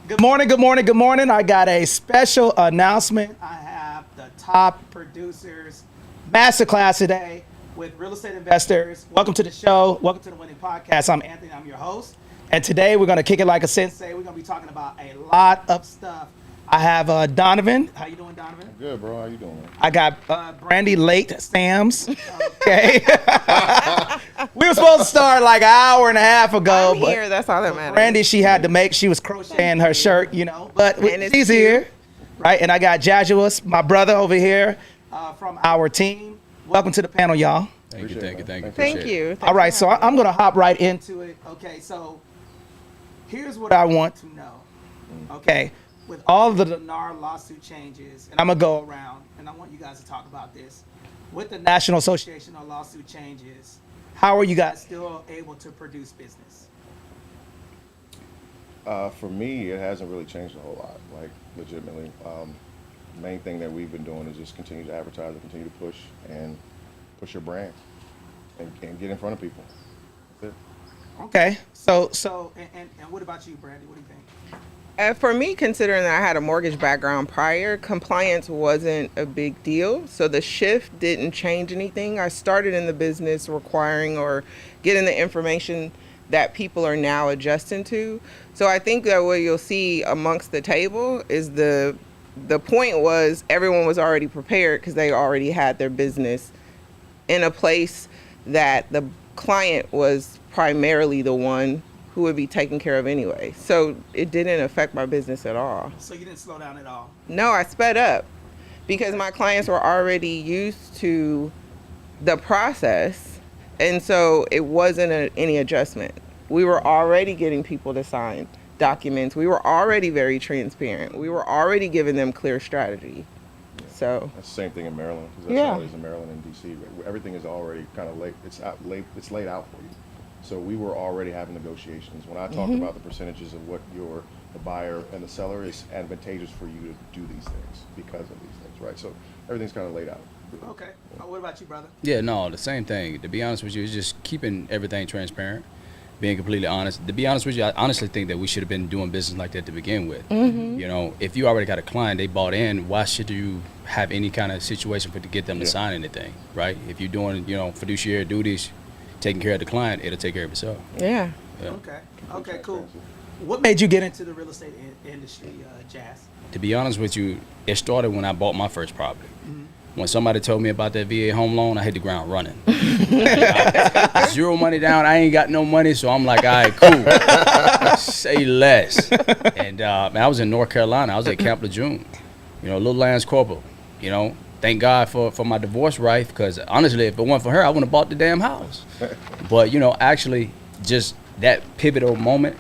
Good morning, good morning, good morning. I got a special announcement. I have the top producers masterclass today with real estate investors. Welcome to the show. Welcome to the Winning Podcast. I'm Anthony. I'm your host. And today we're going to kick it like a sensei. We're going to be talking about a lot of stuff. I have Donovan. How you doing, Donovan? Good, bro. How you doing? I got Brandy Late Sams. Okay. We were supposed to start like an hour and a half ago. I'm here. That's all that matters. Brandy, she was crocheting her shirt, but she's here, right? And I got Jajuas, my brother over here from our team. Welcome to the panel, y'all. Thank you. Thank you. All right, so I'm going to hop right into it. Okay, so here's what I want to know. Okay, with all of the Lennar lawsuit changes, and I'm going to go around, and I want you guys to talk about this. With the National Association of Lawsuit changes, how are you guys still able to produce business? For me, it hasn't really changed a whole lot, like legitimately. The main thing that we've been doing is just continue to advertise and continue to push your brand and get in front of people. That's it. Okay, so what about you, Brandy? What do you think? For me, considering that I had a mortgage background prior, compliance wasn't a big deal. So the shift didn't change anything. I started in the business requiring or getting the information that people are now adjusting to. So I think that what you'll see amongst the table is the point was everyone was already prepared because they already had their business in a place that the client was primarily the one who would be taken care of anyway. So it didn't affect my business at all. So you didn't slow down at all? No, I sped up because my clients were already used to the process. And so it wasn't any adjustment. We were already getting people to sign documents. We were already very transparent. We were already giving them clear strategy. So That's the same thing in Maryland. 'Cause that's Yeah. how it is in Maryland and DC. Everything is already kind of laid. It's laid out for you. So we were already having negotiations. When I talked about the percentages of what the buyer and the seller, is advantageous for you to do these things because of these things, right? So everything's kind of laid out. Okay. What about you, brother? Yeah, no, the same thing. To be honest with you, it's just keeping everything transparent, being completely honest. To be honest with you, I honestly think that we should have been doing business like that to begin with. You know, if you already got a client, they bought in, why should you have any kind of situation to get them to sign anything, right? If you're doing, fiduciary duties, taking care of the client, it'll take care of itself. yeah. Yeah. Okay, cool. What made you get into the real estate industry, Jazz? To be honest with you, it started when I bought my first property. When somebody told me about that VA home loan, I hit the ground running. Zero money down, I ain't got no money, so I'm like, all right, cool. Say less. And man, I was in North Carolina. I was at Camp Lejeune, Little Lance Corporal, Thank God for my divorce wife, because honestly, if it weren't for her, I wouldn't have bought the damn house. But, actually, just that pivotal moment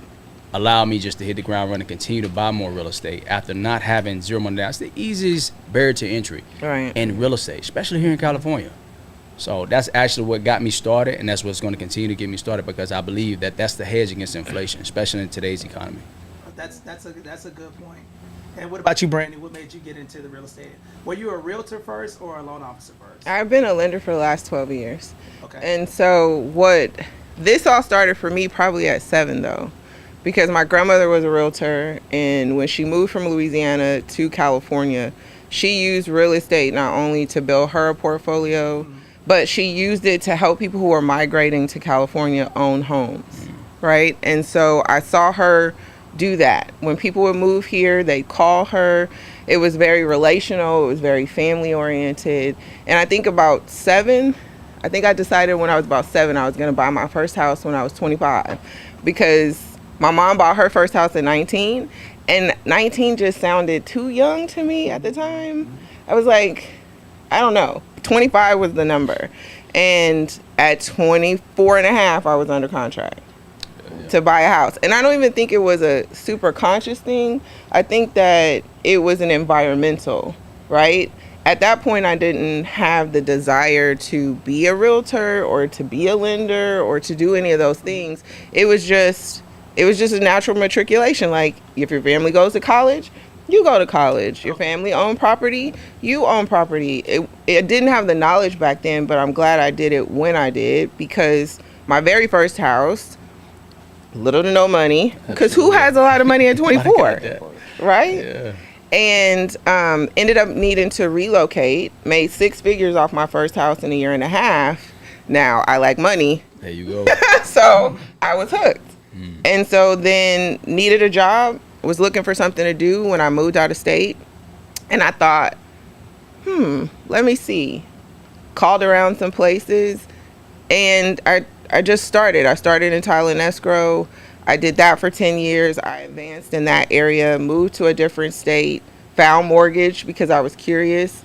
allowed me just to hit the ground running, continue to buy more real estate after not having zero money down. It's the easiest barrier to entry in real estate, especially here in California. So that's actually what got me started, and that's what's going to continue to get me started, because I believe that that's the hedge against inflation, especially in today's economy. That's a good point. And what about you, Brandy? What made you get into the real estate? Were you a realtor first or a loan officer first? I've been a lender for the last 12 years. Okay. And so this all started for me probably at 7 though, because my grandmother was a realtor, and when she moved from Louisiana to California, she used real estate not only to build her portfolio, but she used it to help people who were migrating to California own homes, right? And so I saw her do that. When people would move here, they'd call her. It was very relational. It was very family oriented. And I think about 7, I think I decided when I was about 7, I was going to buy my first house when I was 25, because my mom bought her first house at 19, and 19 just sounded too young to me at the time. I was like, I don't know. 25 was the number. And at 24 and a half, I was under contract to buy a house. And I don't even think it was a super conscious thing. I think that it was an environmental, right? At that point, I didn't have the desire to be a realtor or to be a lender or to do any of those things. It was just a natural matriculation. Like, if your family goes to college, you go to college. Your family own property, you own property. It didn't have the knowledge back then, but I'm glad I did it when I did, because my very first house, little to no money, because who has a lot of money at 24, right? Yeah. And ended up needing to relocate, made 6 figures off my first house in a year and a half. Now I like money, There you go. so I was hooked. And so then needed a job, was looking for something to do when I moved out of state. And I thought, let me see. Called around some places, and I just started. I started in title and escrow. I did that for 10 years. I advanced in that area, moved to a different state, found mortgage because I was curious,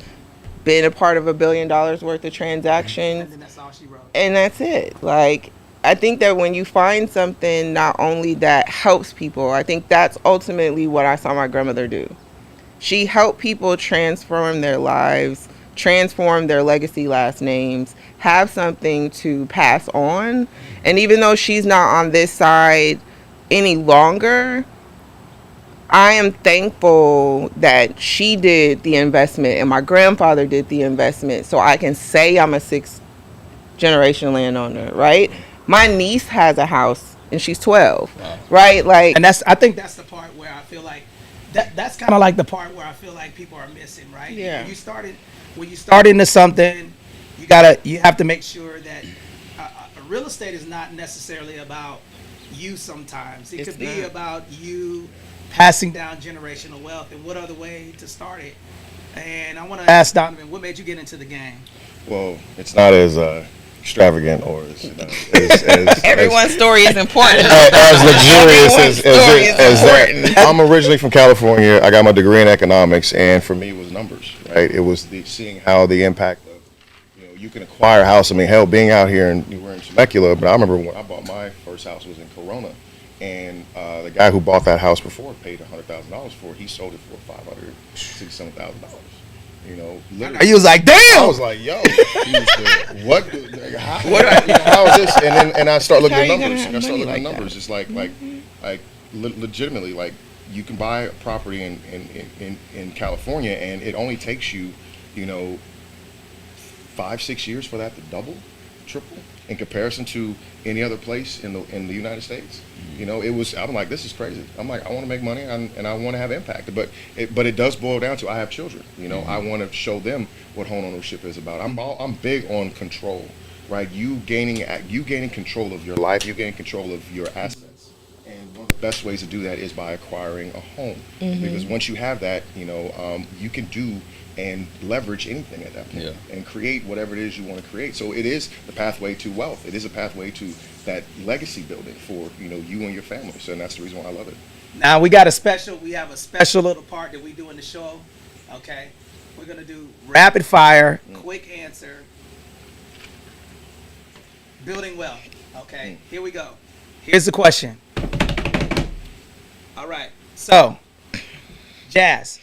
been a part of $1 billion worth of transactions. And then that's all she wrote. And that's it. Like, I think that when you find something not only that helps people, I think that's ultimately what I saw my grandmother do. She helped people transform their lives, transform their legacy last names, have something to pass on. And even though she's not on this side any longer, I am thankful that she did the investment and my grandfather did the investment, so I can say I'm a 6th generation landowner, right? My niece has a house and she's 12, Wow. right? Like, And I think that's the part where I feel like that's kind of like the part where I feel like people are missing, right? Yeah. When you start into something, you have to make sure that real estate is not necessarily about you. Sometimes it It's could be not. about you passing down generational wealth, and what other way to start it. And I want to ask Donovan, what made you get into the game? Well, it's not as extravagant or as everyone's story is important. as luxurious Everyone's story is as important. that. I'm originally from California. I got my degree in economics, and for me, it was numbers. Right? It was seeing how the impact of you can acquire a house. I mean, hell, being out here and we're in Temecula, but I remember when I bought my first house was in Corona, and the guy who bought that house before paid $100,000 for it. He sold it for $567,000. You know, literally. He was like, I damn. was like, yo, what? How is this? And I start looking How at you gonna numbers. have I start money looking at like that? numbers. It's like legitimately, like you can buy a property in California, and it only takes you, 5-6 years for that to double, triple in comparison to any other place in the United States. I'm like, this is crazy. I'm like, I want to make money and I want to have impact, but it does boil down to I have children. I want to show them what home ownership is about. I'm big on control, right? You gaining control of your life, you gaining control of your assets, and one of the best ways to do that is by acquiring a home, because once you have that, you can do and leverage anything at that point, and create whatever it is you want to create. So it is the pathway to wealth. It is a pathway to that legacy building for you and your family. So and that's the reason why I love it. Now we have a special little part that we do in the show. Okay, we're gonna do rapid fire, quick answer, building wealth. Okay, here we go. Here's the question. All right, so Jazz,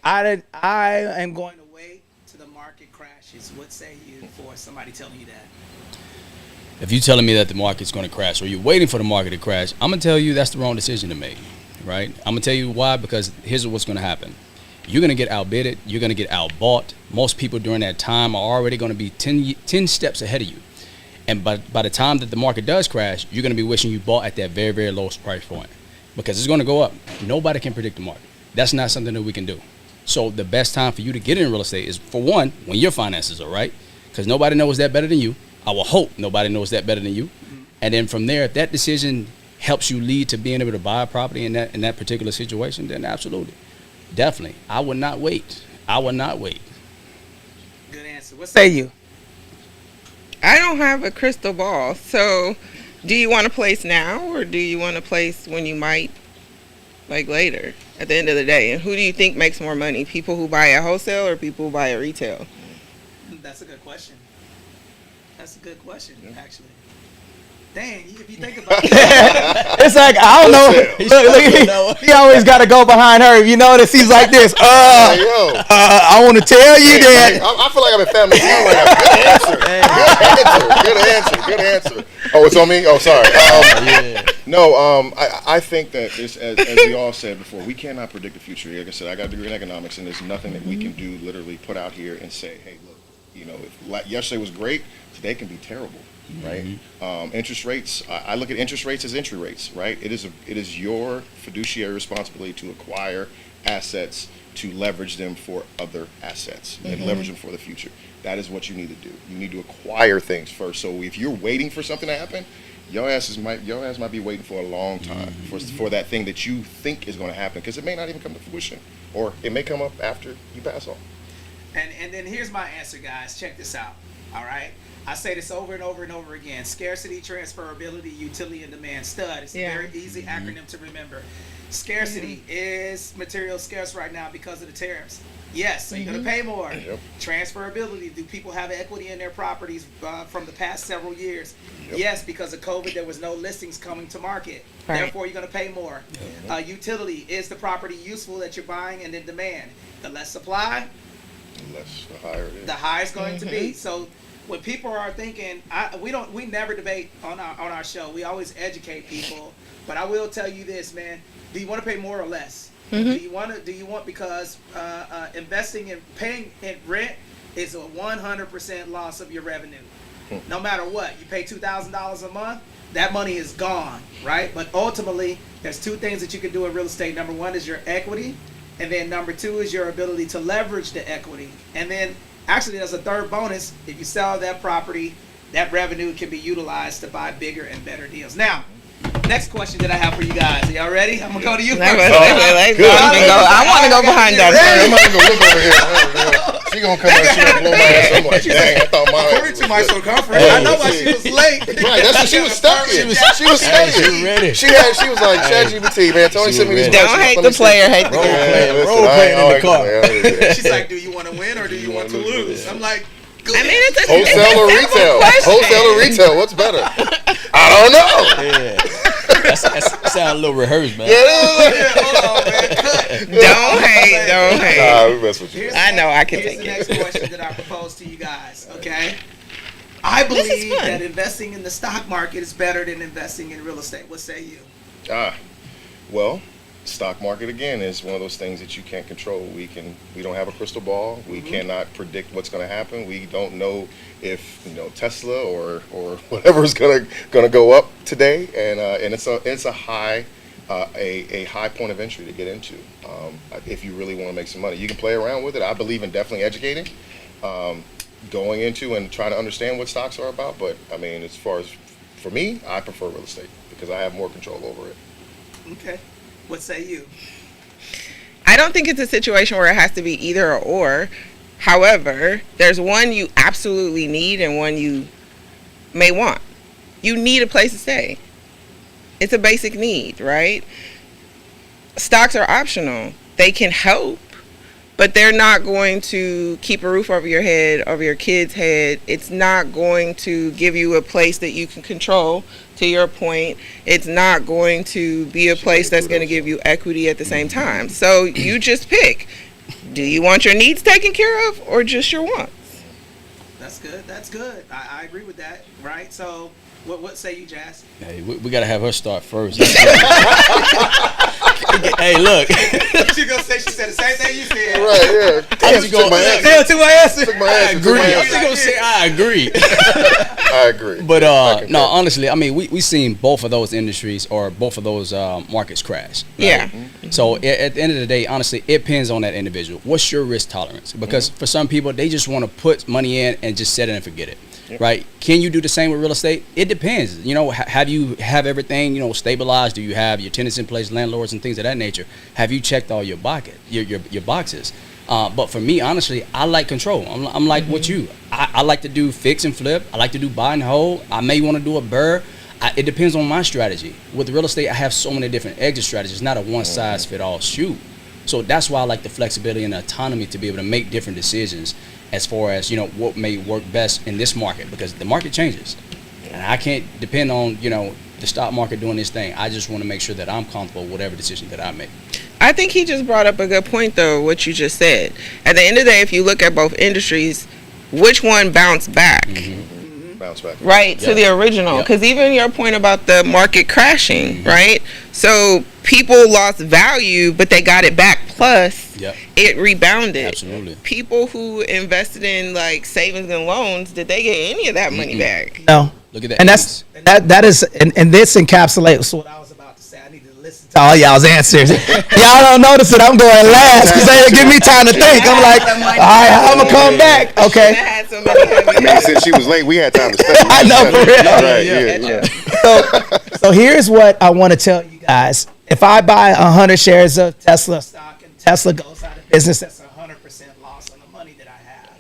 I am going to wait till the market crashes. What say you for somebody telling you that? If you're telling me that the market's going to crash, or you're waiting for the market to crash, I'm going to tell you that's the wrong decision to make, right? I'm going to tell you why, because here's what's going to happen. You're going to get outbidded. You're going to get outbought. Most people during that time are already going to be 10 steps ahead of you. And by the time that the market does crash, you're going to be wishing you bought at that very, very lowest price point, because it's going to go up. Nobody can predict the market. That's not something that we can do. So the best time for you to get in real estate is, for one, when your finances are right, because nobody knows that better than you. I will hope nobody knows that better than you. And then from there, if that decision helps you lead to being able to buy a property in that particular situation, then absolutely. Definitely. I would not wait. Good answer. What say you? I don't have a crystal ball. So do you want to place now, or do you want to place when you might, like later, at the end of the day? And who do you think makes more money? People who buy at wholesale or people who buy at retail? That's a good question. Actually. Dang, if you think about it. It's like, I don't know. Look, he always got to go behind her. If you notice, he's like this. I want to tell you that. I feel like I'm in family. Good answer. Oh, it's on me? Oh, sorry. No, I think that this, as we all said before, we cannot predict the future. Like I said, I got a degree in economics, and there's nothing that we can do, literally put out here and say, hey, look, You know, if yesterday was great, today can be terrible, right? Interest rates. I look at interest rates as entry rates, right? It is your fiduciary responsibility to acquire assets, to leverage them for other assets and leverage them for the future. That is what you need to do. You need to acquire things first. So if you're waiting for something to happen, your ass might be waiting for a long time for that thing that you think is going to happen, because it may not even come to fruition, or it may come up after you pass on. And then here's my answer, guys. Check this out. All right. I say this over and over and over again. Scarcity, transferability, utility, and demand. STUD. It's a very easy acronym to remember. Scarcity is material scarce right now because of the tariffs. Yes, so you're going to pay more. Transferability. Do people have equity in their properties from the past several years? Yes, because of COVID, there was no listings coming to market. Right. Therefore, you're going to pay more. Utility. Is the property useful that you're buying? And then demand. The less supply, the higher it is. The higher it's going to be. So when people are thinking, we never debate on our show. We always educate people. But I will tell you this, man. Do you want to pay more or less? Do you want because investing in paying in rent is a 100% loss of your revenue. No matter what, you pay $2,000 a month, that money is gone, right? But ultimately, there's two things that you can do in real estate. Number one is your equity, and then number two is your ability to leverage the equity. And then actually, there's a third bonus. If you sell that property, that revenue can be utilized to buy bigger and better deals. Now, next question that I have for you guys. Are y'all ready? I'm going to go to you first. I want to go behind that. I'm not going to look over here. She going to come out and she going to blow my ass. I'm like, dang, I thought mine was to my circumference. I know why she was late. Right, that's what she was studying. She was studying. She was like, ChatGPT, man, Tony sent me these questions. Don't hate the player, hate the game. Role playing in the car. She's like, do you want to win or do you want to lose? I'm like, I mean, it's a wholesale or retail? Wholesale or retail? What's better? I don't know. That sounds a little rehearsed, man. Hold on, man. Don't hate. Nah, we mess with you. I know, I can take it. Here's the next question that I propose to you guys, okay? I believe that investing in the stock market is better than investing in real estate. What say you? Well, stock market again is one of those things that you can't control. We don't have a crystal ball. We cannot predict what's going to happen. We don't know if Tesla or whatever is going to go up today, and it's a high point of entry to get into if you really want to make some money. You can play around with it. I believe in definitely educating, going into and trying to understand what stocks are about. But I mean, as far as for me, I prefer real estate because I have more control over it. Okay. What say you? I don't think it's a situation where it has to be either or. However, there's one you absolutely need and one you may want. You need a place to stay. It's a basic need, right? Stocks are optional. They can help, but they're not going to keep a roof over your head, over your kid's head. It's not going to give you a place that you can control. To your point, it's not going to be a place that's going to give you equity at the same time. So you just pick. Do you want your needs taken care of or just your wants? That's good. That's good. I agree with that, right? So what say you, Jazz? Hey, we got to have her start first. Hey, look. She gonna say she said the same thing you said. Right, yeah. I'm just going to my answer. I agree. I'm just going to say I agree. I agree. But no, honestly, I mean, we seen both of those industries or both of those markets crash. Right? Yeah. So at the end of the day, honestly, it depends on that individual. What's your risk tolerance? Because for some people, they just want to put money in and just set it and forget it. Yep. Right? Can you do the same with real estate? It depends. Have you have everything stabilized? Do you have your tenants in place, landlords, and things of that nature? Have you checked all your boxes? But for me, honestly, I like control. I'm like what you. I like to do fix and flip. I like to do buy and hold. I may want to do a burr. It depends on my strategy. With real estate, I have so many different exit strategies. Not a one size fit all shoe. So that's why I like the flexibility and the autonomy to be able to make different decisions as far as what may work best in this market, because the market changes and I can't depend on the stock market doing this thing. I just want to make sure that I'm comfortable with whatever decision that I make. I think he just brought up a good point though, what you just said. At the end of the day, if you look at both industries, which one bounced back? Bounce back. Right, to the original. Because even your point about the market crashing, right? So people lost value, but they got it back. Plus, Yep. it rebounded. Absolutely. People who invested in like savings and loans, did they get any of that money back? No. Look at that. And that is and this encapsulates what I was about to say. I need to listen to all y'all's answers. Y'all don't notice that I'm going last because they give me time to think. I'm like, all right, I'm gonna come back. I Okay. had so many heavy I mean, since she was late, we had time to study. I know, for real. Right, yeah. So here's what I want to tell you guys. If I buy 100 shares of Tesla stock and Tesla goes out of business, that's 100% loss on the money that I have.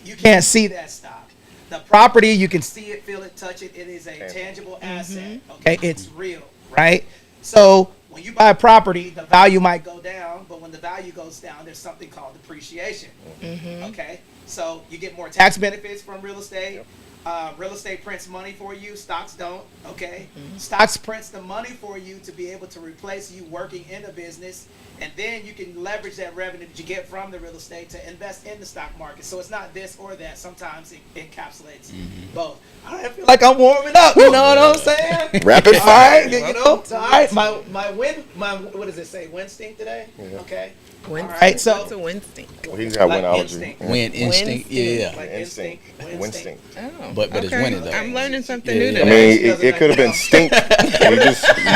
You can't see that stock. The property, you can see it, feel it, touch it. It is a tangible asset. Okay, it's real, right? So when you buy a property, the value might go down, but when the value goes down, there's something called depreciation. Okay, so you get more tax benefits from real estate. Real estate prints money for you. Stocks don't. Okay, stocks prints the money for you to be able to replace you working in a business, and then you can leverage that revenue that you get from the real estate to invest in the stock market. So it's not this or that. Sometimes it encapsulates both. I feel like I'm warming up. You know what I'm saying? Rapid All fire. right, you know. All right, my what does it say? Wind stink today. Okay. All right, so what's a wind stink? Well, he's got Like winology. instinct. Wind instinct. Yeah. like Instinct. instinct. Oh, But it's winning, though. I'm learning something Yeah. new I today. mean, it could have been stink.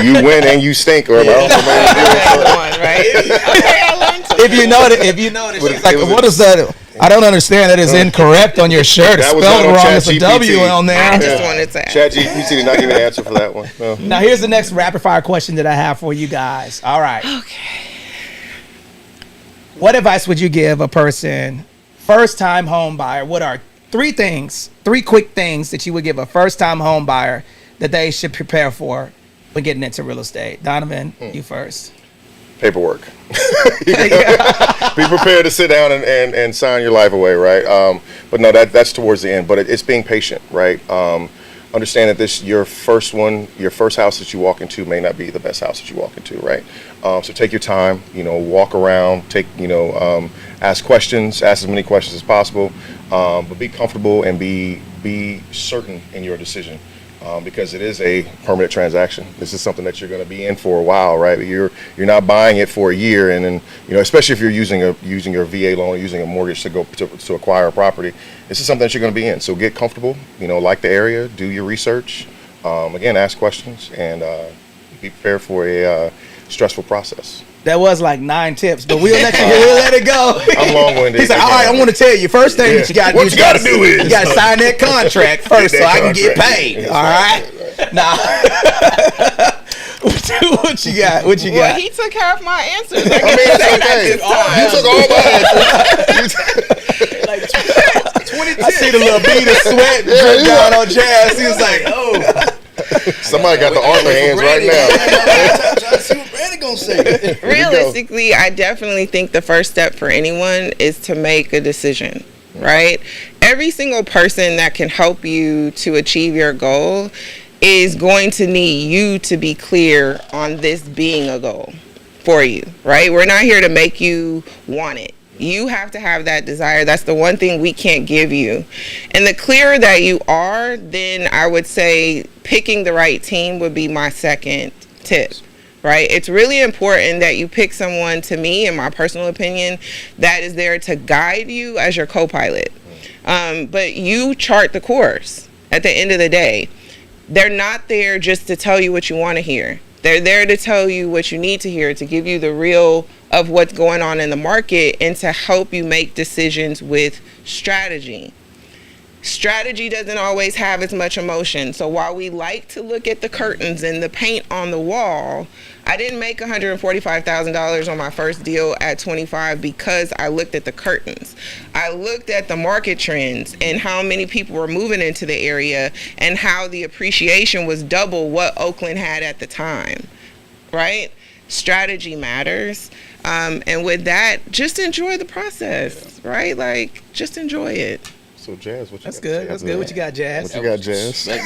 You win and you stink, or else One, right? Okay, I learned something. If you notice, But she's like, it was what is that? I don't understand. That is incorrect on your shirt. It's That was spelled not on wrong. It's a ChatGPT. W on I there. just wanted to ask. ChatGPT did not give me an answer for that one. No. Now here's the next rapid fire question that I have for you guys. All right. Okay. What advice would you give a person, first time home buyer? What are three quick things that you would give a first time home buyer that they should prepare for when getting into real estate? Donovan, you first. Paperwork. Be prepared to sit down and sign your life away, right? But no, that's towards the end. But it's being patient, right? Understand that your first house that you walk into may not be the best house that you walk into, right? So take your time, walk around, ask questions, ask as many questions as possible, but be comfortable and be certain in your decision. Because it is a permanent transaction. This is something that you're going to be in for a while, right? You're not buying it for a year, and then especially if you're using your VA loan, or using a mortgage to acquire a property. This is something that you're going to be in. So get comfortable, like the area, do your research, again, ask questions, and be prepared for a stressful process. That was like 9 tips, but we'll let it go. I'm long-winded. He's like, all right, I want to tell you, first thing that you got to do, What you got to do is you got to sign that contract first so I can get paid. All right? Nah. What you got? What you Well, got? he took half my answers. I I mean, it's okay. You took all my answers. Like 20 I see the little bead of sweat drip down on Jazz. He was like, oh. Somebody got the armor hands right now. Trying to see what Brandon gonna say. Realistically, I definitely think the first step for anyone is to make a decision, right? Every single person that can help you to achieve your goal is going to need you to be clear on this being a goal for you, right? We're not here to make you want it. You have to have that desire. That's the one thing we can't give you. And the clearer that you are, then I would say picking the right team would be my second tip, right? It's really important that you pick someone, to me, in my personal opinion, that is there to guide you as your co-pilot. But you chart the course at the end of the day. They're not there just to tell you what you want to hear. They're there to tell you what you need to hear, to give you the real of what's going on in the market, and to help you make decisions with strategy. Strategy doesn't always have as much emotion. So while we like to look at the curtains and the paint on the wall, I didn't make $145,000 on my first deal at 25 because I looked at the curtains. I looked at the market trends and how many people were moving into the area and how the appreciation was double what Oakland had at the time, right? Strategy matters. And with that, just enjoy the process, right? Like, just enjoy it. So Jazz, what you That's got? good. That's good. What you got, Jazz? What you got, Jazz? That was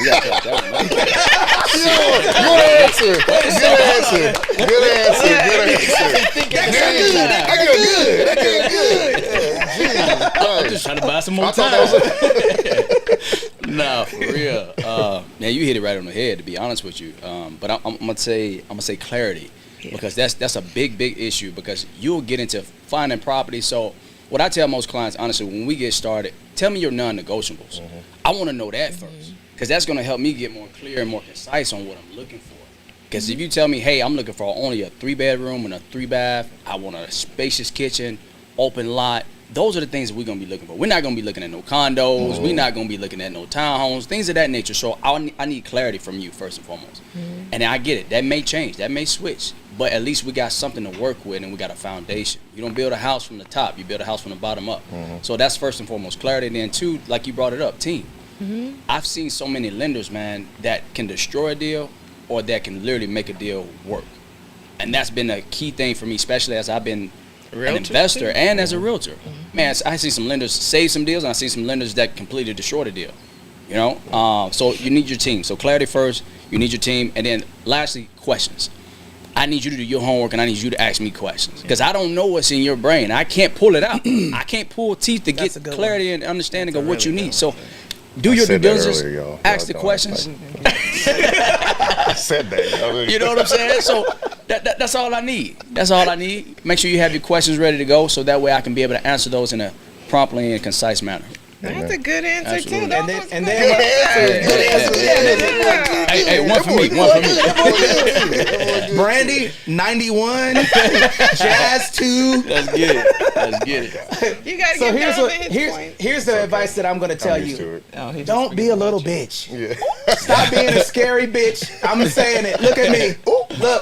Good. just trying to buy some more I thought time. that was No, for real. Man, you hit it right on the head. To be honest with you, but I'm gonna say clarity. because that's a big issue, because you'll get into finding property. So what I tell most clients, honestly, when we get started, tell me your non-negotiables. I want to know that first, because that's going to help me get more clear and more concise on what I'm looking for. Because if you tell me, hey, I'm looking for only a 3-bedroom and a 3-bath, I want a spacious kitchen, open lot, those are the things that we're going to be looking for. We're not going to be looking at no condos. We're not going to be looking at no townhomes, things of that nature. So I need clarity from you first and foremost. And I get it. That may change. That may switch. But at least we got something to work with, and we got a foundation. You don't build a house from the top. You build a house from the bottom up. So that's first and foremost clarity. And then two, like you brought it up, team. I've seen so many lenders, man, that can destroy a deal or that can literally make a deal work. And that's been a key thing for me, especially as I've been an investor and as a realtor. Man, I see some lenders save some deals, and I see some lenders that completely destroy the deal. You know, so you need your team. So clarity first, you need your team, and then lastly, questions. I need you to do your homework, and I need you to ask me questions, because I don't know what's in your brain. I can't pull it out. I can't pull teeth to get clarity and understanding of what you need. So do your due diligence, ask the questions. I said that. You know what I'm saying? So that's all I need. That's all I need. Make sure you have your questions ready to go, so that way I can be able to answer those in a promptly and concise manner. That's a good answer Absolutely. too. And then Hey, one for me. Brandy 91, Jazz 2. Let's get it. You gotta So get here's the advice that I'm going to tell you. to Don't be a little bitch. Stop being a scary bitch. I'm saying it. Look at me.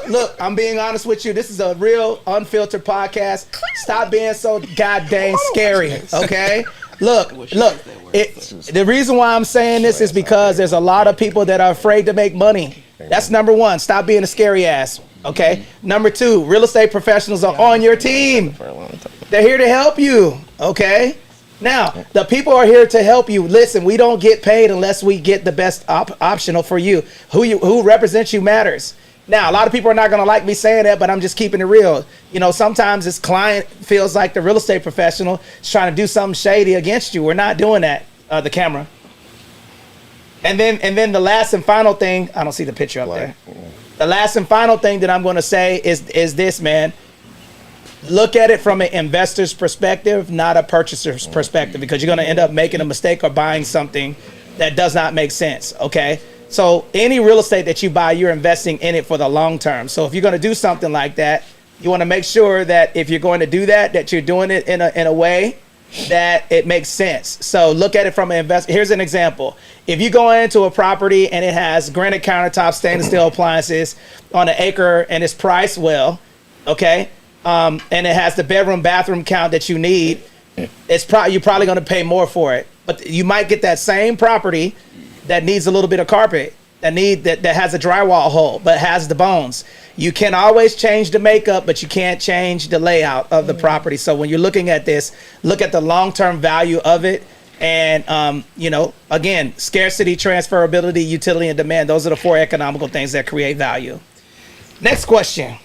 Look, I'm being honest with you. This is a real unfiltered podcast. Stop being so goddamn scary, okay? Look. The reason why I'm saying this is because there's a lot of people that are afraid to make money. That's number one. Stop being a scary ass, okay? Number two, real estate professionals are on your team. They're here to help you, okay? Now, the people are here to help you. Listen, we don't get paid unless we get the best optional for you. Who represents you matters. Now, a lot of people are not going to like me saying that, but I'm just keeping it real. You know, sometimes this client feels like the real estate professional is trying to do something shady against you. We're not doing that, the camera. And then the last and final thing, I don't see the picture up there. The last and final thing that I'm going to say is this, man. Look at it from an investor's perspective, not a purchaser's perspective, because you're going to end up making a mistake or buying something that does not make sense, okay? So any real estate that you buy, you're investing in it for the long term. So if you're going to do something like that, you want to make sure that if you're going to do that, that you're doing it in a way that it makes sense. So look at it from an investor. Here's an example. If you go into a property and it has granite countertops, stainless steel appliances on an acre, and it's priced well, okay, and it has the bedroom, bathroom count that you need, you're probably going to pay more for it. But you might get that same property that needs a little bit of carpet, that has a drywall hole, but has the bones. You can always change the makeup, but you can't change the layout of the property. So when you're looking at this, look at the long-term value of it. And, again, scarcity, transferability, utility, and demand. Those are the 4 economical things that create value. Next question.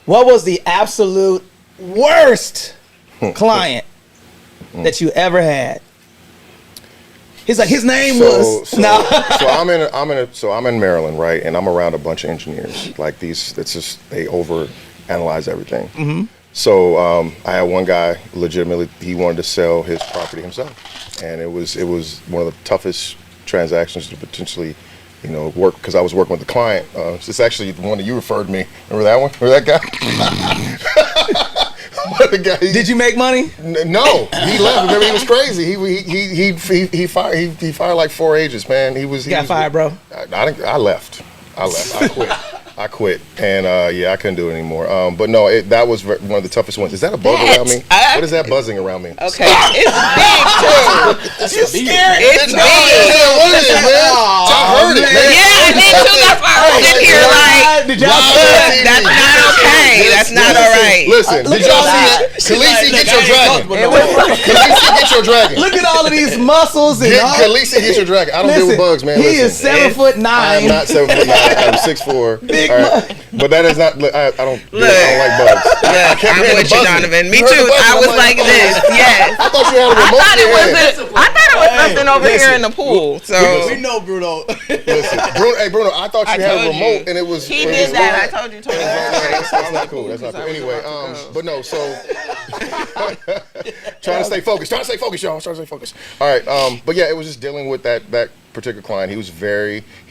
What was the absolute worst client that you ever had? He's like, his name was. So I'm in Maryland, right? And I'm around a bunch of engineers. Like these, it's just, they overanalyze everything. So I had one guy, legitimately, he wanted to sell his property himself. And it was one of the toughest transactions to potentially, work, because I was working with the client. It's actually the one that you referred me. Remember that one? Remember that guy? Did you make money? No, he left. Remember, he was crazy. He fired like 4 agents, man. He got fired, bro. I left. I quit. And I couldn't do it anymore. But no, that was one of the toughest ones. Is that a bug around me? What is that buzzing around me? Okay, it's big too. You're scared. It's big. What is it, man? I heard it, man. Yeah, I did too. That's why I was in here like, that's not okay. That's not all right. Listen, did y'all see it? Khaleesi, get your dragon. Khaleesi, get your dragon. Look at all of these muscles and all. Khaleesi, get your dragon. I don't deal with bugs, man. He is 7'9". I am not 7'9". I'm 6'4". Right. But that is not. I don't like bugs. Look, I'm with you, Donovan. Me too. I was like this. Yes. I thought you had a remote. I thought it was something over here in the pool. So We know Bruno. Listen, Bruno, hey Bruno, I thought you had a remote and it was. He it was did that. red. I told you. Tony. That's not cool. That's not cool. Anyway, but no. So trying to stay focused. Trying to stay focused, y'all. Trying to stay focused. All right. But yeah, it was just dealing with that particular client. He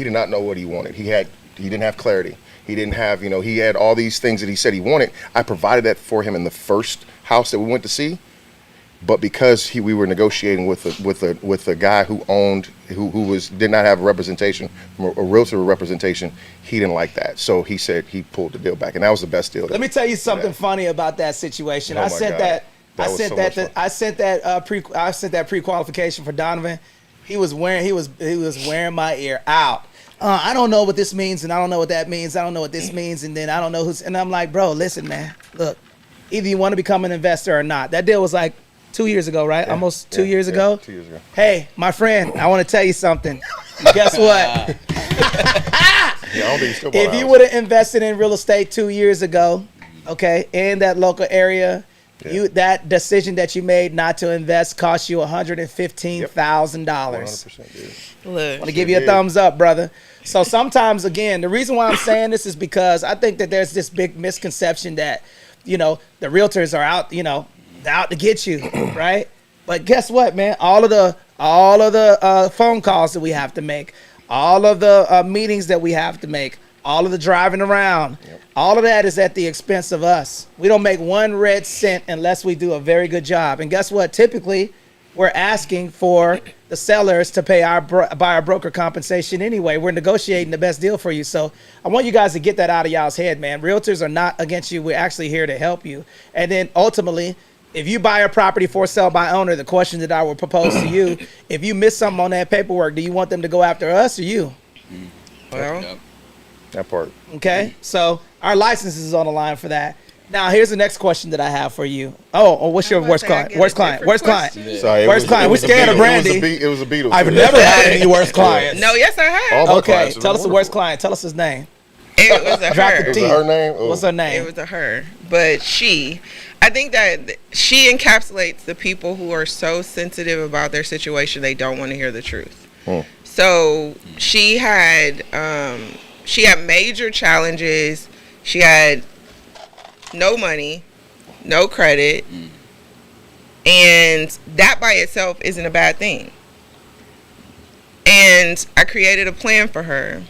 did not know what he wanted. He didn't have clarity. He didn't have, he had all these things that he said he wanted. I provided that for him in the first house that we went to see. But because we were negotiating with a guy who did not have representation, a realtor representation, he didn't like that. So he said he pulled the deal back, and that was the best deal. Let me tell you something funny about that situation. Oh I my sent God. that. I sent that pre-qualification for Donovan. He was wearing my ear out. I don't know what this means, and I don't know what that means. I don't know what this means, and then I don't know who's. And I'm like, bro, listen, man. Look, either you want to become an investor or not. That deal was like 2 years ago, right? Yeah, Almost 2 years ago. 2 years ago. Hey, my friend, I want to tell you something. Guess what? Yeah, I don't think he still bought a If you house. would have invested in real estate 2 years ago, okay, in that local area, that decision that you made not to invest cost you $115,000. 100%, dude. Look, I want to give you a thumbs up, brother. So sometimes, again, the reason why I'm saying this is because I think that there's this big misconception that, the realtors are out, out to get you, right? But guess what, man? All of the phone calls that we have to make, all of the meetings that we have to make, all of the driving around, all of that is at the expense of us. We don't make 1 red cent unless we do a very good job. And guess what? Typically, we're asking for the sellers to pay our buyer broker compensation anyway. We're negotiating the best deal for you. So I want you guys to get that out of y'all's head, man. Realtors are not against you. We're actually here to help you. And then ultimately, if you buy a property for sale by owner, the question that I would propose to you, if you miss something on that paperwork, do you want them to go after us or you? well, That part. Okay, so our license is on the line for that. Now, here's the next question that I have for you. Oh, what's your worst client? Worst client? Worst client? Sorry, Worst client. We're scared of Brandy. It was a Beatles. I've never had any worst clients. no, yes, I have. All my Okay, clients have tell been us the worst wonderful. client. Tell us his name. It was a Drop her. the Was T. it her name? Oh. What's her name? It was a her, but I think that she encapsulates the people who are so sensitive about their situation they don't want to hear the truth. So she had major challenges. She had no money, no credit, and that by itself isn't a bad thing. And I created a plan for her.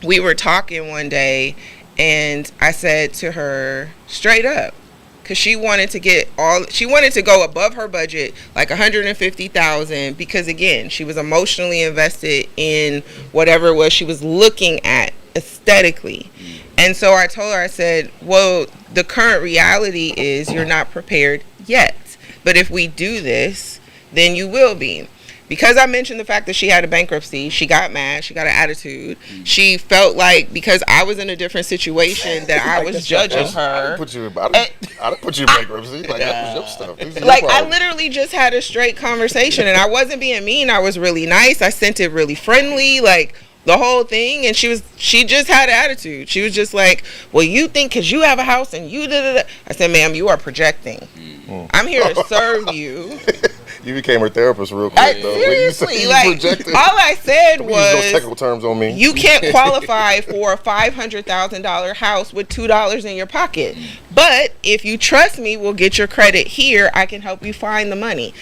We were talking one day, and I said to her straight up, because she wanted to go above her budget, like $150,000, because again, she was emotionally invested in whatever it was she was looking at aesthetically. And so I told her, I said, well, the current reality is you're not prepared yet, but if we do this, then you will be. Because I mentioned the fact that she had a bankruptcy, she got mad, she got an attitude. She felt like because I was in a different situation that I was judging her. I didn't put you in bankruptcy. Like, that was your stuff. This is your Like, I problem. literally just had a straight conversation, and I wasn't being mean. I was really nice. I sent it really friendly, like the whole thing. And she just had an attitude. She was just like, well, you think because you have a house and you da-da-da. I said, ma'am, you are projecting. I'm here to serve you. You became her therapist real quick, though. When you said Seriously, you like, projected, all I said don't use those was, technical terms on me. you can't qualify for a $500,000 house with $2 in your pocket. But if you trust me, we'll get your credit here. I can help you find the money.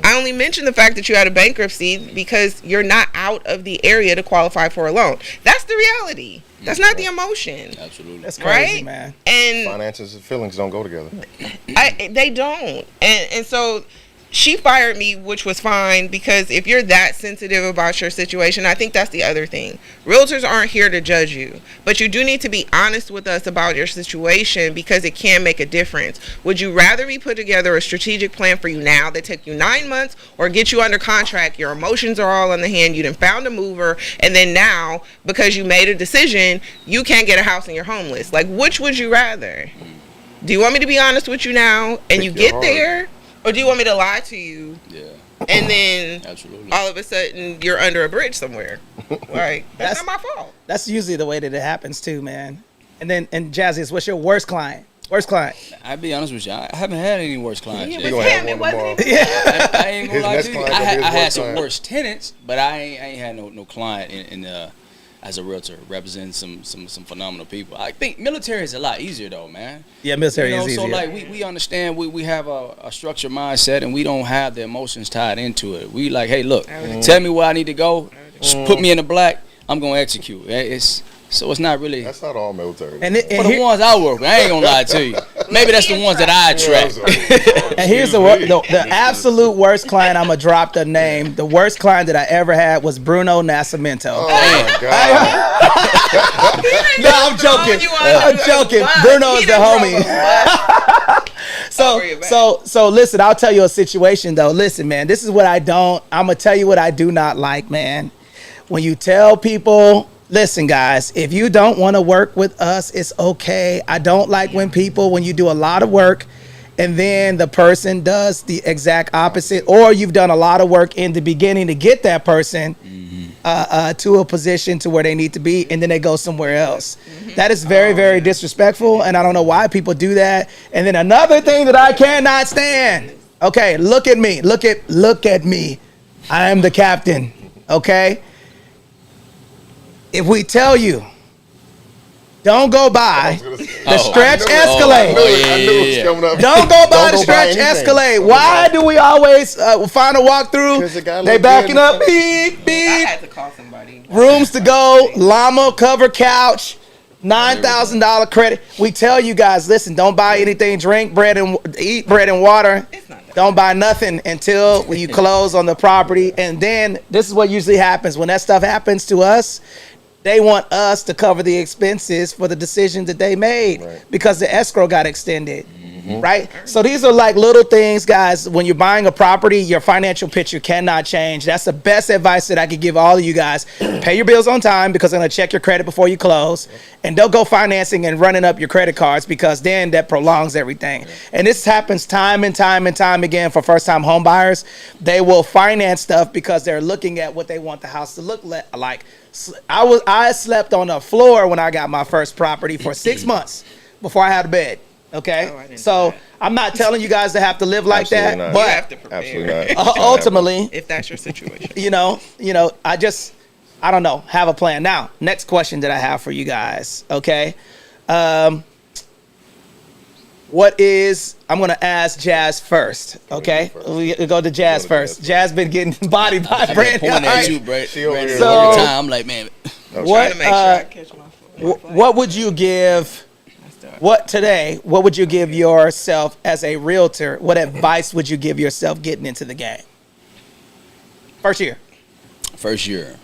I only mentioned the fact that you had a bankruptcy because you're not out of the area to qualify for a loan. That's the reality. That's not the emotion. Absolutely. That's crazy, Right? man. And Finances and feelings don't go together. they don't. And so she fired me, which was fine, because if you're that sensitive about your situation, I think that's the other thing. Realtors aren't here to judge you, but you do need to be honest with us about your situation because it can make a difference. Would you rather we put together a strategic plan for you now that take you 9 months, or get you under contract? Your emotions are all on the hand. You done found a mover, and then now, because you made a decision, you can't get a house and you're homeless. Like, which would you rather? Do you want me to be honest with you now and Pick you your get heart. there? Or do you want me to lie to you Yeah. and then Absolutely. all of a sudden you're under a bridge somewhere? Like, that's not my fault. That's usually the way that it happens too, man. And Jazzy, what's your worst client? Worst client. I'll be honest with you. I haven't had any worse clients It yet. was gonna have him. one It wasn't tomorrow. even. I ain't gonna His lie next to you. client I gonna be his had worst some client. worse tenants, but I ain't had no client as a realtor representing some phenomenal people. I think military is a lot easier though, man. Yeah, military You know, is easier. so like we understand we have a structured mindset and we don't have the emotions tied into it. We like, hey, look, tell me where I need to go, put me in the black, I'm gonna execute. It's not really That's not all military. and for the ones I work with. I ain't gonna lie to you. Maybe that's the ones that I attract. And here's the absolute worst client. I'm gonna drop the name. The worst client that I ever had was Bruno Nascimento. Oh my God. No, I'm joking. I'm joking. Bruno's the homie. So listen, I'll tell you a situation though. Listen, man, this is what I'm gonna tell you what I do not like, man. When you tell people, listen, guys, if you don't want to work with us, it's okay. I don't like when you do a lot of work and then the person does the exact opposite, or you've done a lot of work in the beginning to get that person to a position to where they need to be, and then they go somewhere else. That is very, very disrespectful, and I don't know why people do that. And then another thing that I cannot stand. Okay, look at me. Look at me. I am the captain. Okay? If we tell you, don't go by the stretch Escalade. I knew it was coming up. Don't go by the Don't go stretch anything. Escalade. Why do we always find a walkthrough? 'Cause the guy They looked backing good. up, beep, I beep. had to call somebody. Rooms to go, llama cover couch, $9,000 credit. We tell you guys, listen, don't buy anything, eat bread and water. It's not that. Don't buy nothing until you close on the property. And then this is what usually happens. When that stuff happens to us, they want us to cover the expenses for the decisions that they made because the escrow got extended. Right? So these are like little things, guys. When you're buying a property, your financial picture cannot change. That's the best advice that I could give all of you guys. Pay your bills on time because they're going to check your credit before you close. And don't go financing and running up your credit cards because then that prolongs everything. And this happens time and time and time again for first-time home buyers. They will finance stuff because they're looking at what they want the house to look like. I slept on the floor when I got my first property for 6 months before I had a bed. Okay, Oh, I didn't so do that. I'm not telling you guys to have to live like Absolutely that, not. You have but to prepare. Absolutely not. ultimately, If that's your situation. you know, I don't know, have a plan. Now, next question that I have for you guys. Okay, I'm gonna ask Jazz first. Okay, we go to Jazz first. Jazz been getting bodied by I've been Brandon. pointing All at you, right. Brad. She over here So- All the time. I'm like, man, What Trying to make sure I catch my foot. what would you give? What would you give yourself as a realtor? What advice would you give yourself getting into the game? First year. first year,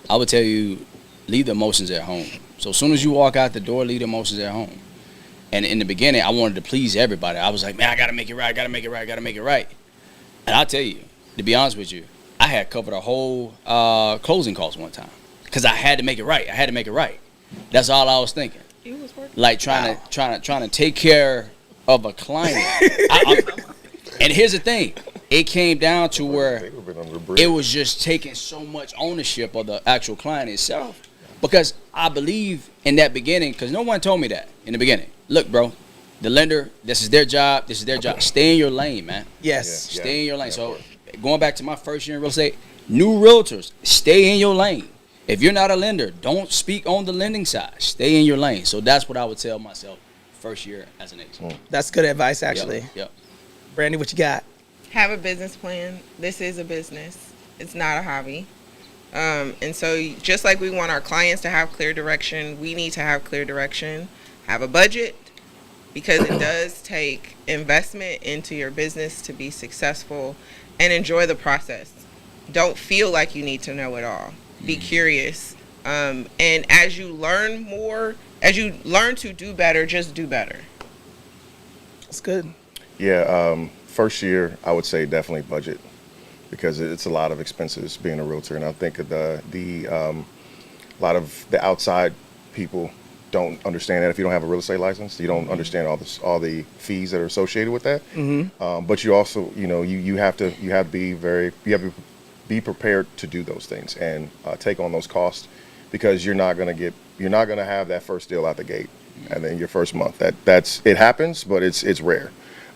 I would tell you, leave the emotions at home. So as soon as you walk out the door, leave the emotions at home. And in the beginning, I wanted to please everybody. I was like, man, I got to make it right. I got to make it right. I got to make it right. And I'll tell you, to be honest with you, I had covered a whole closing cost one time because I had to make it right. I had to make it right. That's all I was thinking. It was working. Like trying to take care of a client. And here's the thing, it came down to where it was just taking so much ownership of the actual client itself. Because I believe in that beginning, because no one told me that in the beginning. Look, bro, the lender, this is their job. This is their job. Stay in your lane, man. Yes. Stay in your lane. So going back to my first year in real estate, new realtors, stay in your lane. If you're not a lender, don't speak on the lending side. Stay in your lane. So that's what I would tell myself first year as an agent. That's good advice, actually. Yep. Brandy, what you got? Have a business plan. This is a business. It's not a hobby. And so just like we want our clients to have clear direction, we need to have clear direction. Have a budget, because it does take investment into your business to be successful, and enjoy the process. Don't feel like you need to know it all. Be curious. And as you learn more, as you learn to do better, just do better. That's good. Yeah, first year, I would say definitely budget, because it's a lot of expenses being a realtor, and I think the a lot of the outside people don't understand that. If you don't have a real estate license, you don't understand all the fees that are associated with that. But you also, you have to be prepared to do those things and take on those costs, because you're not gonna have that first deal out the gate. and then your first month. It happens, but it's rare,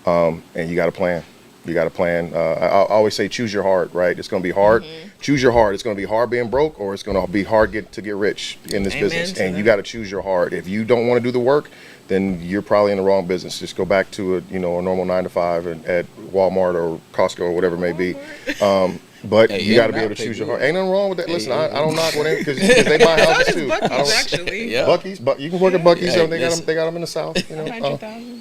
and you got to plan. You got to plan. I always say choose your heart, right? It's going to be hard. Choose your heart. It's going to be hard being broke, or it's going to be hard to get rich in this business. And you got to choose your heart. If you don't want to do the work, then you're probably in the wrong business. Just go back to a normal 9 to 5 at Walmart or Costco or whatever it may be. But Hey, you got to be able to choose your heart. Ain't nothing wrong with that. Listen, I don't knock with it because they buy houses too. Buc-ee's, actually. Yeah. Buc-ee's, but you can work at Buc-ee's. Hey, They got them in the South. 100,000.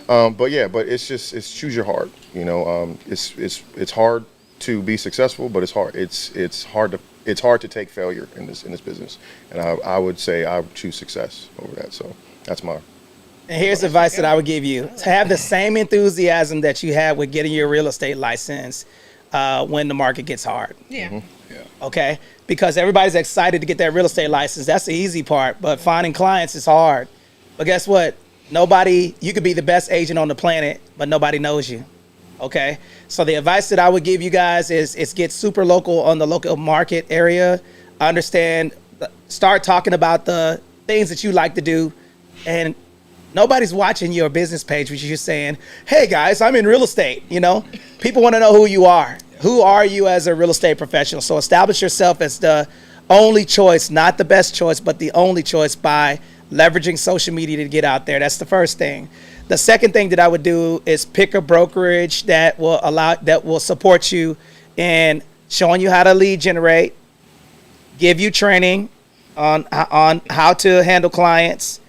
But it's choose your heart. It's hard to be successful, but it's hard. It's hard to take failure in this business. And I would say I would choose success over that. So that's my. And here's advice that I would give you: to have the same enthusiasm that you had with getting your real estate license when the market gets hard. Yeah. Okay, because everybody's excited to get that real estate license. That's the easy part, but finding clients is hard. But guess what? You could be the best agent on the planet, but nobody knows you. Okay, so the advice that I would give you guys is get super local on the local market area. Start talking about the things that you like to do, and nobody's watching your business page, which you're saying, hey guys, I'm in real estate. People want to know who you are. Who are you as a real estate professional? So establish yourself as the only choice, not the best choice, but the only choice by leveraging social media to get out there. That's the first thing. The second thing that I would do is pick a brokerage that will support you in showing you how to lead generate, give you training on how to handle clients,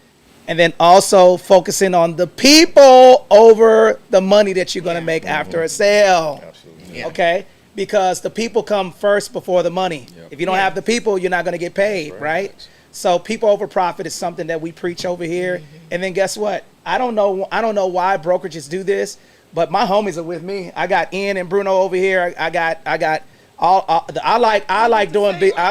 and then also focusing on the people over the money that you're going to make after a sale. Absolutely. Yeah. Okay? Because the people come first before the money. Yep. If you don't have the people, you're not going to get paid, right? So people over profit is something that we preach over here. And then guess what? I don't know why brokerages do this, but my homies are with me. I got Ian and Bruno over here. I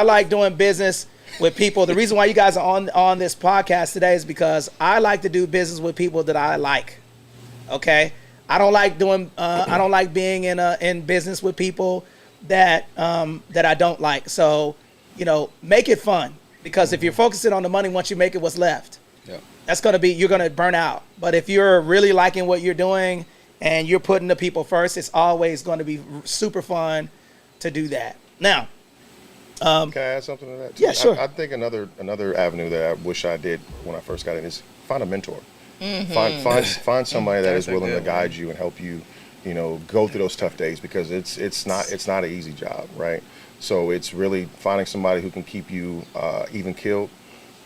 like doing business with people. The reason why you guys are on this podcast today is because I like to do business with people that I like. Okay? I don't like being in business with people that I don't like. So, make it fun, because if you're focusing on the money, once you make it, what's left? Yeah. You're going to burn out. But if you're really liking what you're doing and you're putting the people first, it's always going to be super fun to do that. Now, Can I add something to that too? Yeah, sure. I think another avenue that I wish I did when I first got in is find a mentor. Find somebody that is willing to guide you and help you, go through those tough days, because it's not an easy job, right? So it's really finding somebody who can keep you even keeled,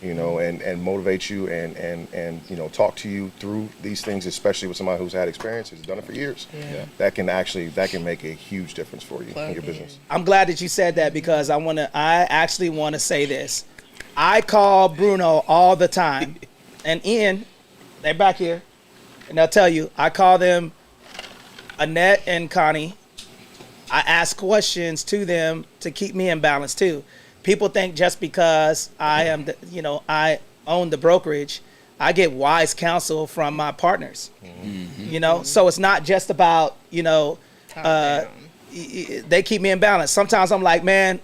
and motivate you and talk to you through these things, especially with somebody who's had experience, who's done it for years. Yeah. That can make a huge difference for you in your business. I'm glad that you said that, because I actually want to say this. I call Bruno all the time, and Ian, they're back here, and they'll tell you, I call them Annette and Connie. I ask questions to them to keep me in balance too. People think just because I own the brokerage, I get wise counsel from my partners. So it's not just about, they keep me in balance. Sometimes I'm like, man,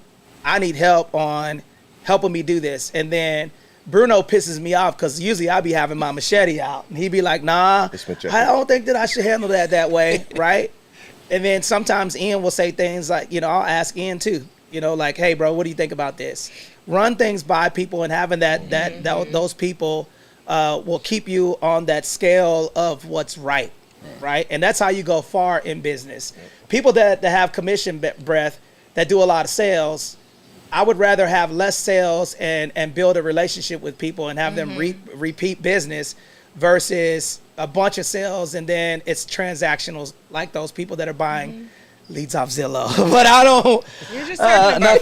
I need help on helping me do this. And then Bruno pisses me off, because usually I be having my machete out, and he'd be like, nah, I don't think that I should handle that way, right? And then sometimes Ian will say things like, I'll ask Ian too, like, hey, bro, what do you think about this? Run things by people, and having those people will keep you on that scale of what's right? And that's how you go far in business. People that have commission breath, that do a lot of sales, I would rather have less sales and build a relationship with people and have them repeat business versus a bunch of sales and then it's transactional, like those people that are buying leads off Zillow. But I don't. You're just talking about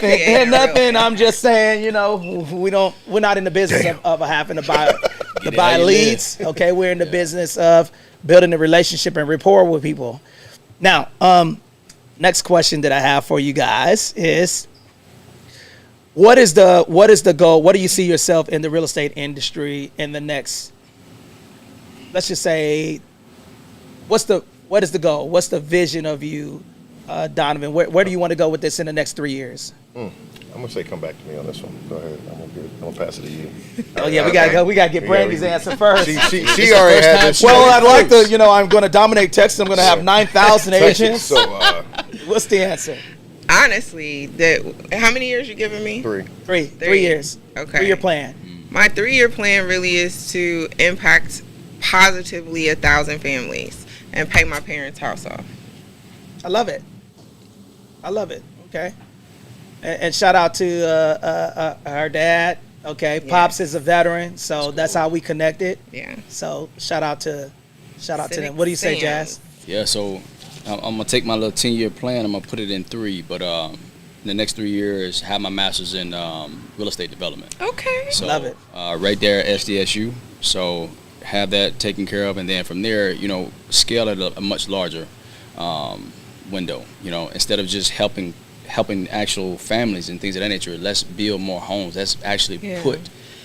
nothing. I'm just saying, we're not in the business of having to buy leads. Okay, we're in the business of building a relationship and rapport with people. Now, next question that I have for you guys is, what is the goal? What do you see yourself in the real estate industry in the next, let's just say, what is the goal? What's the vision of you Donovan, where do you want to go with this in the next 3 years? I'm gonna say come back to me on this one. Go ahead. I'm gonna pass it to you. Oh yeah, we gotta go. We gotta get Brandy's answer first. She already had this. Well, I'd like to. I'm going to dominate Texas. I'm going to have 9,000 agents. So What's the answer? Honestly, how many years you giving me? 3. 3 years. Okay. 3-year plan. My 3-year plan really is to impact positively 1,000 families and pay my parents' house off. I love it. Okay. And shout out to our dad. Okay, Yeah. Pops is a veteran, so that's how we connected. Yeah. So shout out to Civic them. What do you say, Sam's. Jazz? Yeah, so I'm gonna take my little 10-year plan. I'm gonna put it in 3, but in the next 3 years, have my master's in real estate development. Okay. So, Love it. Right there at SDSU. So have that taken care of, and then from there, scale it a much larger window. Instead of just helping actual families and things of that nature, let's build more homes. Let's actually put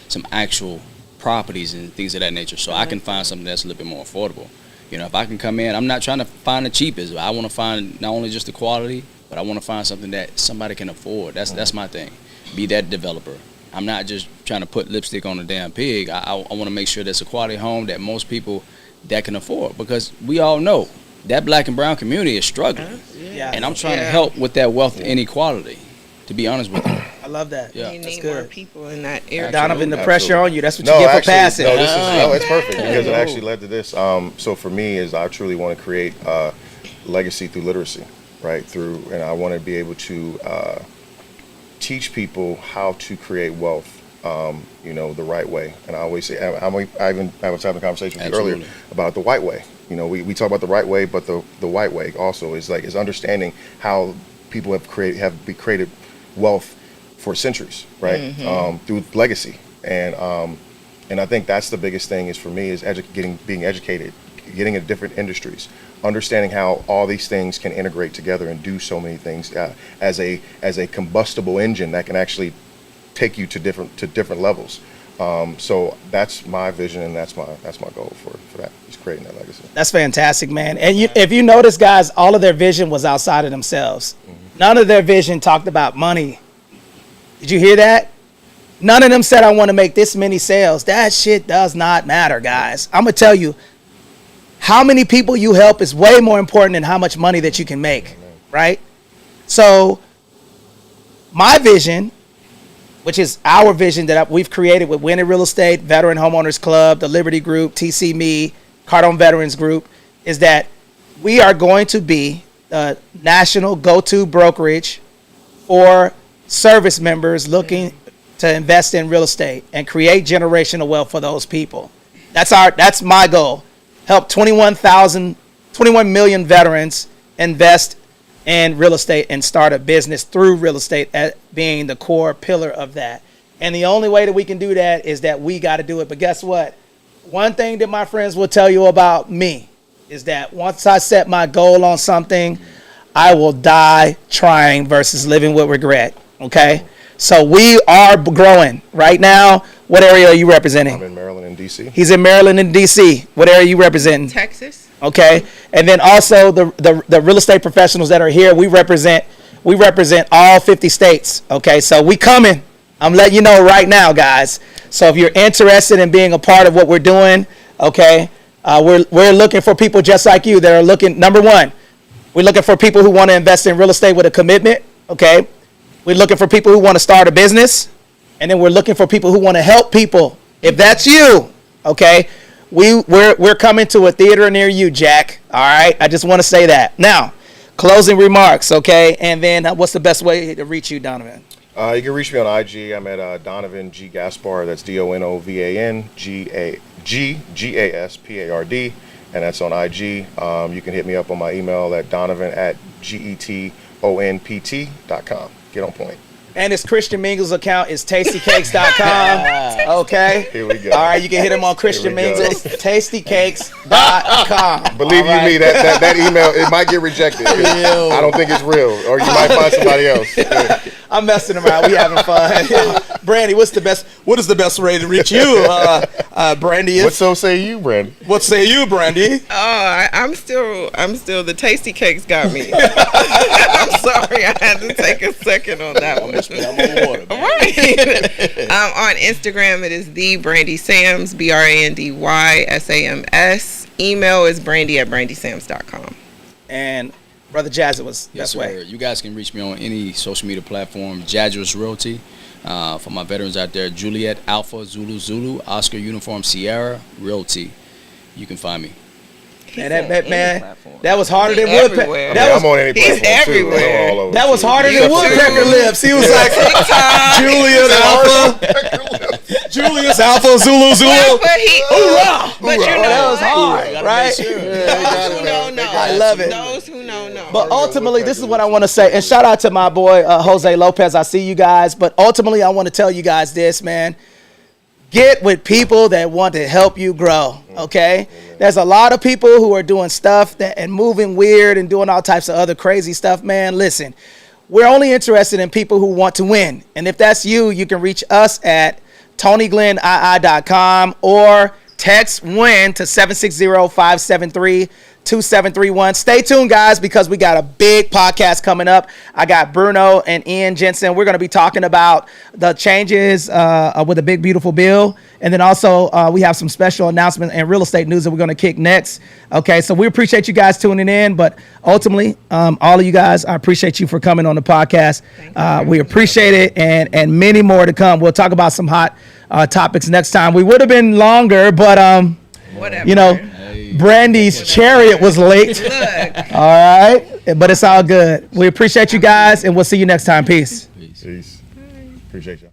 some actual properties and things of that nature, so I can find something that's a little bit more affordable. If I can come in, I'm not trying to find the cheapest. I want to find not only just the quality, but I want to find something that somebody can afford. That's my thing. Be that developer. I'm not just trying to put lipstick on a damn pig. I want to make sure that's a quality home that most people that can afford, because we all know that black and brown community is struggling. Yeah. And I'm trying to help with that wealth inequality, to be honest with you. I love that. Yeah. You That's need good. more people in that area. Donovan, the Absolutely. pressure on you. That's what No, you get for actually, passing. no, it's perfect because it Yeah. actually led to this. So for me, is I truly want to create legacy through literacy, right? And I want to be able to teach people how to create wealth, the right way. And I always say, I was having a conversation with you earlier about the white way. We talk about the right way, but the white way also is understanding how people have created wealth for centuries, right? Through legacy, and I think that's the biggest thing is for me is being educated, getting into different industries, understanding how all these things can integrate together and do so many things as a combustible engine that can actually take you to different levels. So that's my vision, and that's my goal for that, is creating that legacy. That's fantastic, man. And if you notice, guys, all of their vision was outside of themselves. None of their vision talked about money. Did you hear that? None of them said, I want to make this many sales. That shit does not matter, guys. I'm going to tell you, how many people you help is way more important than how much money that you can make, right? So my vision, which is our vision that we've created with Winning Real Estate, Veteran Homeowners Club, the Liberty Group, TC Me, Cardone Veterans Group, is that we are going to be the national go-to brokerage for service members looking to invest in real estate and create generational wealth for those people. That's my goal. Help 21 million veterans invest in real estate and start a business through real estate as being the core pillar of that. And the only way that we can do that is that we got to do it. But guess what? One thing that my friends will tell you about me is that once I set my goal on something, I will die trying versus living with regret. Okay? So we are growing. Right now, what area are you representing? I'm in Maryland and DC. He's in Maryland and DC. What area are you representing? Texas. Okay, and then also the real estate professionals that are here, we represent all 50 states. Okay, so we coming. I'm letting you know right now, guys. So if you're interested in being a part of what we're doing, okay, we're looking for people just like you that are looking. Number one, we're looking for people who want to invest in real estate with a commitment. Okay, we're looking for people who want to start a business, and then we're looking for people who want to help people. If that's you, okay. We're coming to a theater near you, Jack. All right. I just want to say that. Now, closing remarks, okay? And then what's the best way to reach you, Donovan? You can reach me on IG. I'm at Donovan G Gaspard. That's DONOVAN GASPARD, and that's on IG. You can hit me up on my email at donovan@getonpt.com. Get on point. And his Christian Mingles account is tastycakes.com. Okay. Here we go. All right, you can hit him on Christian Here we go. Mingles, tastycakes.com. Believe All you right? me, that email, it might get rejected. I don't think it's real, or you might find somebody else. Yeah. I'm messing around. We having fun. Brandy, what is the best way to reach you? Brandy What is. so say you, Brandon? What say you, Brandy? I'm still the tasty cakes got me. I'm sorry, I had to take a second on that one. I'm on water, man. Right. On Instagram, it is the Brandy Sams, BrandySams. Email is brandy@brandysams.com. And Brother Jazz, it was Yes, that sir. way. You guys can reach me on any social media platform. Jadger's Realty. For my veterans out there, Juliet Alpha Zulu Oscar Uniform Sierra Realty. You can find me. And that man, that was harder than He's woodpecker. everywhere. That was I'm on any he's platform, too. everywhere. I'm all over, that was too. harder than YouTube. woodpecker lips. He was like Julius Alpha, Julius Alpha Zulu. But you know That was what? hard, right? Those who know, know. I love it. Those who know, know. But ultimately, this is what I want to say. And shout out to my boy, Jose Lopez. I see you guys. But ultimately, I want to tell you guys this, man. Get with people that want to help you grow, okay? There's a lot of people who are doing stuff and moving weird and doing all types of other crazy stuff, man. Listen, we're only interested in people who want to win. And if that's you, you can reach us at TonyGlennII.com or text WIN to 760-573-2731. Stay tuned, guys, because we got a big podcast coming up. I got Bruno and Ian Jensen. We're going to be talking about the changes with a big, beautiful bill. And then also we have some special announcements and real estate news that we're going to kick next. Okay, so we appreciate you guys tuning in. But ultimately, all of you guys, I appreciate you for coming on the podcast. We appreciate it, and many more to come. We'll talk about some hot topics next time. We would have been longer, but Whatever. you know, Brandy's chariot was late. Look. All right, but it's all good. We appreciate you guys, and we'll see you next time. Peace. Peace. Appreciate y'all.